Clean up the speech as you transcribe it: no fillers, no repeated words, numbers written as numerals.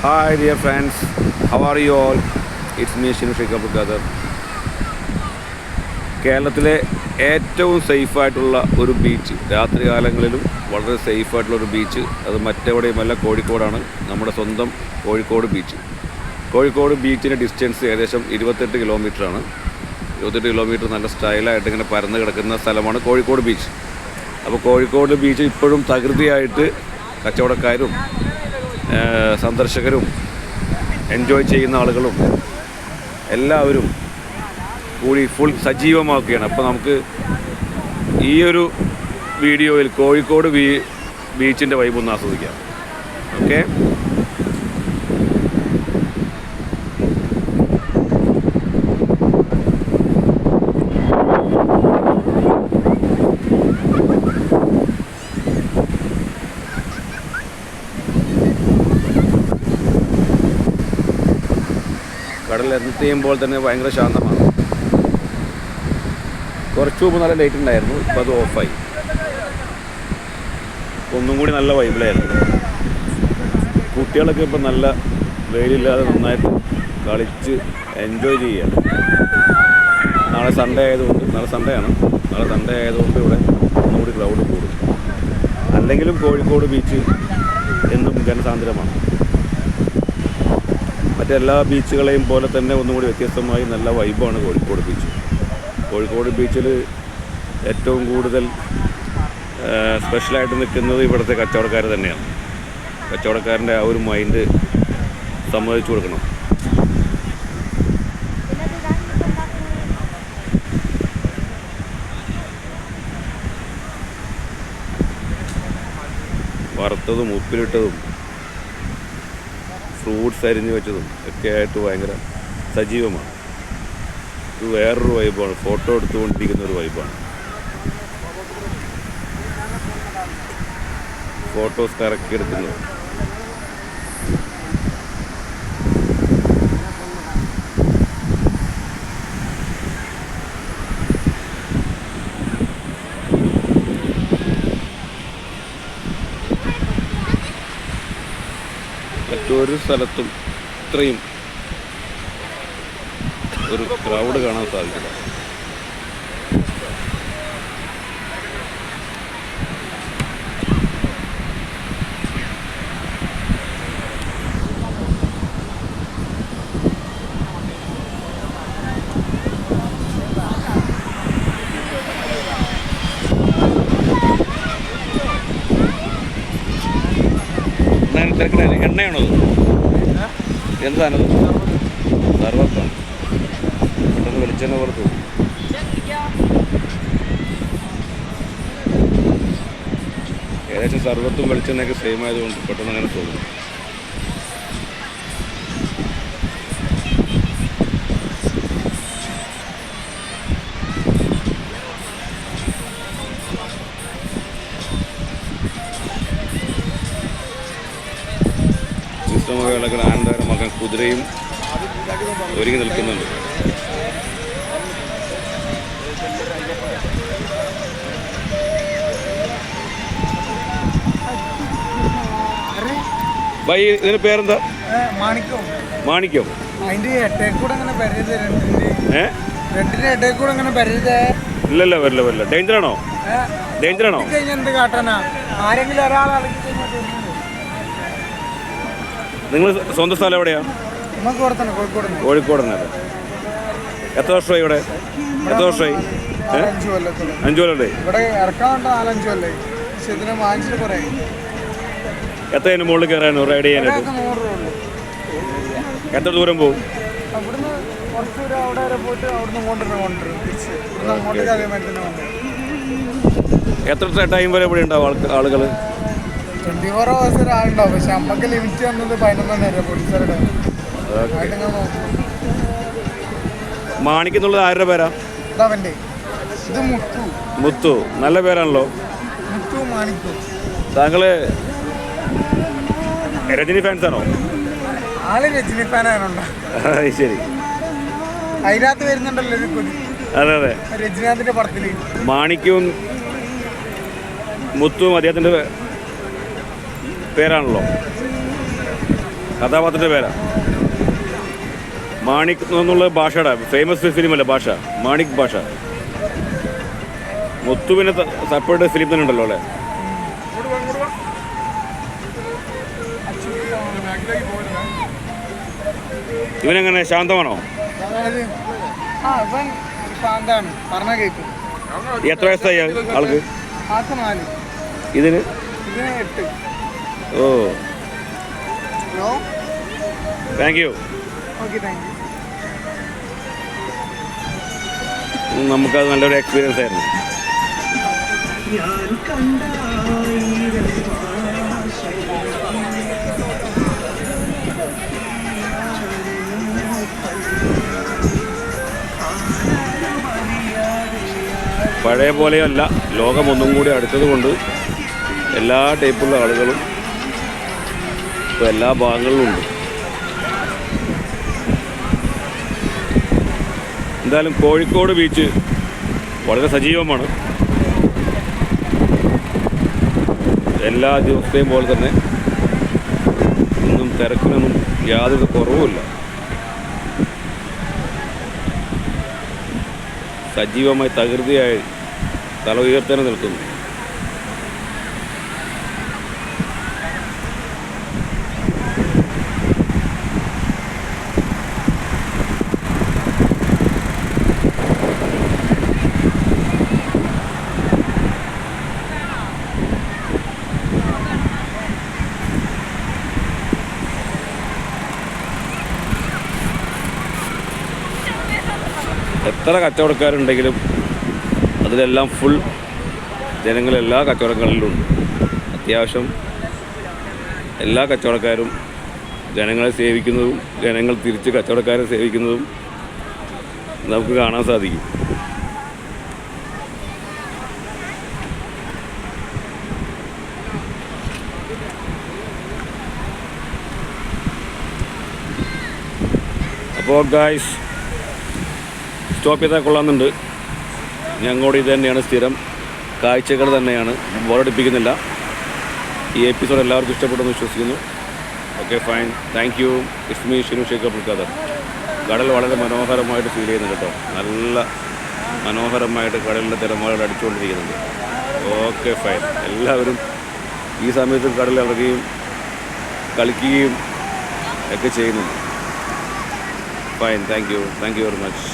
Hi dear friends, how are you all? It's me Shinu Sheikh Abdul Qadir. കേരളത്തിലെ ഏറ്റവും സേഫായിട്ടുള്ള ഒരു beach, രാത്രി കാലങ്ങളിലും വളരെ സേഫായിട്ടുള്ളൊരു ബീച്ച്, അത് മറ്റെവിടെയുമല്ല, കോഴിക്കോടാണ്. നമ്മുടെ സ്വന്തം കോഴിക്കോട് ബീച്ച്. കോഴിക്കോട് ബീച്ചിൻ്റെ ഡിസ്റ്റൻസ് ഏകദേശം 28 കിലോമീറ്ററാണ്. 28 കിലോമീറ്റർ നല്ല സ്റ്റൈലായിട്ട് ഇങ്ങനെ പരന്ന് കിടക്കുന്ന സ്ഥലമാണ് കോഴിക്കോട് ബീച്ച്. അപ്പോൾ കോഴിക്കോട് ബീച്ച് ഇപ്പോഴും തകൃതിയായിട്ട് കച്ചവടക്കാരും സന്ദർശകരും എൻജോയ് ചെയ്യുന്ന ആളുകളും എല്ലാവരും കൂടി ഫുൾ സജീവമാക്കുകയാണ്. അപ്പോൾ നമുക്ക് ഈ ഒരു വീഡിയോയിൽ കോഴിക്കോട് ബീച്ചിൻ്റെ വൈബ് ഒന്ന് ആസ്വദിക്കാം. ഓക്കെ, കടൽ എത്തുമ്പോൾ തന്നെ ഭയങ്കര ശാന്തമാണ്. കുറച്ച് മുമ്പ് നല്ല ലൈറ്റ് ഉണ്ടായിരുന്നു, ഇപ്പോൾ അത് ഓഫായി. ഒന്നും കൂടി നല്ല വൈബിലായിരുന്നു. കുട്ടികളൊക്കെ ഇപ്പം നല്ല വെയിലില്ലാതെ നന്നായിട്ട് കളിച്ച് എൻജോയ് ചെയ്യുകയാണ്. നാളെ സൺഡേ ആയതുകൊണ്ട്, നാളെ സൺഡേ ആയതുകൊണ്ട് ഇവിടെ ഒന്നുകൂടി ക്രൗഡ് കൂടും. അല്ലെങ്കിലും കോഴിക്കോട് ബീച്ച് എന്നും ജനസാന്ദ്രമാണ്. മറ്റെല്ലാ ബീച്ചുകളെയും പോലെ തന്നെ ഒന്നുകൂടി വ്യത്യസ്തമായി നല്ല വൈബാണ് കോഴിക്കോട് ബീച്ച്. കോഴിക്കോട് ബീച്ചിൽ ഏറ്റവും കൂടുതൽ സ്പെഷ്യലായിട്ട് നിൽക്കുന്നത് ഇവിടുത്തെ കച്ചവടക്കാർ തന്നെയാണ്. കച്ചവടക്കാരൻ്റെ ആ ഒരു മൈൻഡ് സമ്മതിച്ചു കൊടുക്കണം. വറുത്തതും ഉപ്പിലിട്ടതും ഫ്രൂട്ട്സ് അരിഞ്ഞു വെച്ചതും ഒക്കെ ആയിട്ട് ഭയങ്കര സജീവമാണ്. ഇത് വേറൊരു വൈബാണ്, ഫോട്ടോ എടുത്തുകൊണ്ടിരിക്കുന്ന ഒരു വൈബാണ്. ഫോട്ടോസ് കറക്കി എടുക്കുന്നത്. മറ്റൊരു സ്ഥലത്തും ഇത്രയും ഒരു ക്രൗഡ് കാണാൻ സാധിക്കില്ല. എണ്ണയാണോ? എന്താണത്? സർവത്താണ്. പെട്ടെന്ന് വെളിച്ചെണ്ണ പോലെ തോന്നും. ഏകദേശം സർവത്തും വെളിച്ചെണ്ണയൊക്കെ സെയിം ആയതുകൊണ്ട് പെട്ടെന്ന് അങ്ങനെ തോന്നും. വിശ്രമവേളകൾ ആനന്ദകരമാക്കാൻ കുതിരയും ഒരുങ്ങി നിൽക്കുന്നുണ്ട്. ബൈ, ഇതിന് പേരെന്താ? മാണിക്യം. ഇല്ലല്ലോ, വരില്ല. ഡേഞ്ചറാണോ? നിങ്ങൾ സ്വന്തം സ്ഥലം എവിടെയാ? കോഴിക്കോട് തന്നെ. എത്ര വർഷമായി ഇവിടെ? 5 കൊല്ലല്ലേ? എത്ര അതിന് മുകളിൽ കയറാനോ റൈഡ് ചെയ്യാനായിട്ട്? എത്ര ദൂരം പോകും? എത്ര ടൈം വരെ ഇവിടെ ഉണ്ടാവും ആളുകൾ? 24 hours ഒരാളുണ്ടാവും. പക്ഷെ നമുക്ക് ലിമിറ്റ് വന്നത് 11 പോലീസുകാരുടെ. മാണിക്കെന്നുള്ളത് ആരുടെ പേരാ? ഇത് മുത്തു. നല്ല പേരാണല്ലോ. മുത്തു മാണിക്കു. താങ്കള് രജനി ഫാൻസാണോ? ആള് രജനി ഫാനാണോ? ശരി. അതിനകത്ത് വരുന്നുണ്ടല്ലോ അതെ, രജനീകാന്തിന്റെ പടത്തില് മാണിക്കും മുത്തും അദ്ദേഹത്തിന്റെ പേരാണല്ലോ. കഥാപാത്രത്തിൻ്റെ പേരാ മാണിക് എന്നുള്ള ഭാഷയുടെ ഫേമസ് ഫിലിമല്ലേ ഭാഷ, മാണിക് ഭാഷ. മുത്തുവിനെ സെപ്പറേറ്റ് ഫിലിം തന്നെ ഉണ്ടല്ലോ അല്ലേ? ഇവനെങ്ങനെ ശാന്തമാണോ? ശാന്താണ്, പറഞ്ഞ കേൾക്കും. എത്ര വയസ്സായി ആൾക്ക്? ഇതിന് 8. Oh thank you. Okay, thank you. നമുക്കത് നല്ലൊരു എക്സ്പീരിയൻസ് ആയിരുന്നു. പഴയ പോലെയല്ല, ലോകം ഒന്നും കൂടി അടുത്തത് കൊണ്ട് എല്ലാ ടൈപ്പുള്ള ആളുകളും ഇപ്പോൾ എല്ലാ ഭാഗങ്ങളിലും ഉണ്ട്. എന്തായാലും കോഴിക്കോട് ബീച്ച് വളരെ സജീവമാണ്. എല്ലാ ദിവസത്തെയും പോലെ തന്നെ ഇന്നും തിരക്കിനൊന്നും യാതൊരു കുറവുമില്ല. സജീവമായി തകൃതിയായി തല ഉയർത്താൻ നിൽക്കുന്നു. എത്ര കച്ചവടക്കാരുണ്ടെങ്കിലും അതിലെല്ലാം ഫുൾ ജനങ്ങളെല്ലാ കച്ചവടങ്ങളിലുണ്ട്. അത്യാവശ്യം എല്ലാ കച്ചവടക്കാരും ജനങ്ങളെ സേവിക്കുന്നതും ജനങ്ങൾ തിരിച്ച് കച്ചവടക്കാരെ സേവിക്കുന്നതും നമുക്ക് കാണാൻ സാധിക്കും. അപ്പോൾ ഗായ്സ്, സ്റ്റോപ്പ് ചെയ്താൽ കൊള്ളാമെന്നുണ്ട്. ഞങ്ങോട് ഇത് തന്നെയാണ് സ്ഥിരം കാഴ്ചകൾ തന്നെയാണ്, ബോറടിപ്പിക്കുന്നില്ല. ഈ എപ്പിസോഡ് എല്ലാവർക്കും ഇഷ്ടപ്പെട്ടെന്ന് വിശ്വസിക്കുന്നു. Okay, fine, thank you. It's me Shinu Sheikh Abdul Khader. കടൽ വളരെ മനോഹരമായിട്ട് ഫീൽ ചെയ്യുന്നുണ്ട് കേട്ടോ. നല്ല മനോഹരമായിട്ട് കടലിൻ്റെ തിരമാലകൾ അടിച്ചുകൊണ്ടിരിക്കുന്നുണ്ട്. Okay, fine. എല്ലാവരും ഈ സമയത്ത് കടലിൽ ഇറങ്ങുകയും കളിക്കുകയും ഒക്കെ ചെയ്യുന്നുണ്ട്. Fine, thank you very much.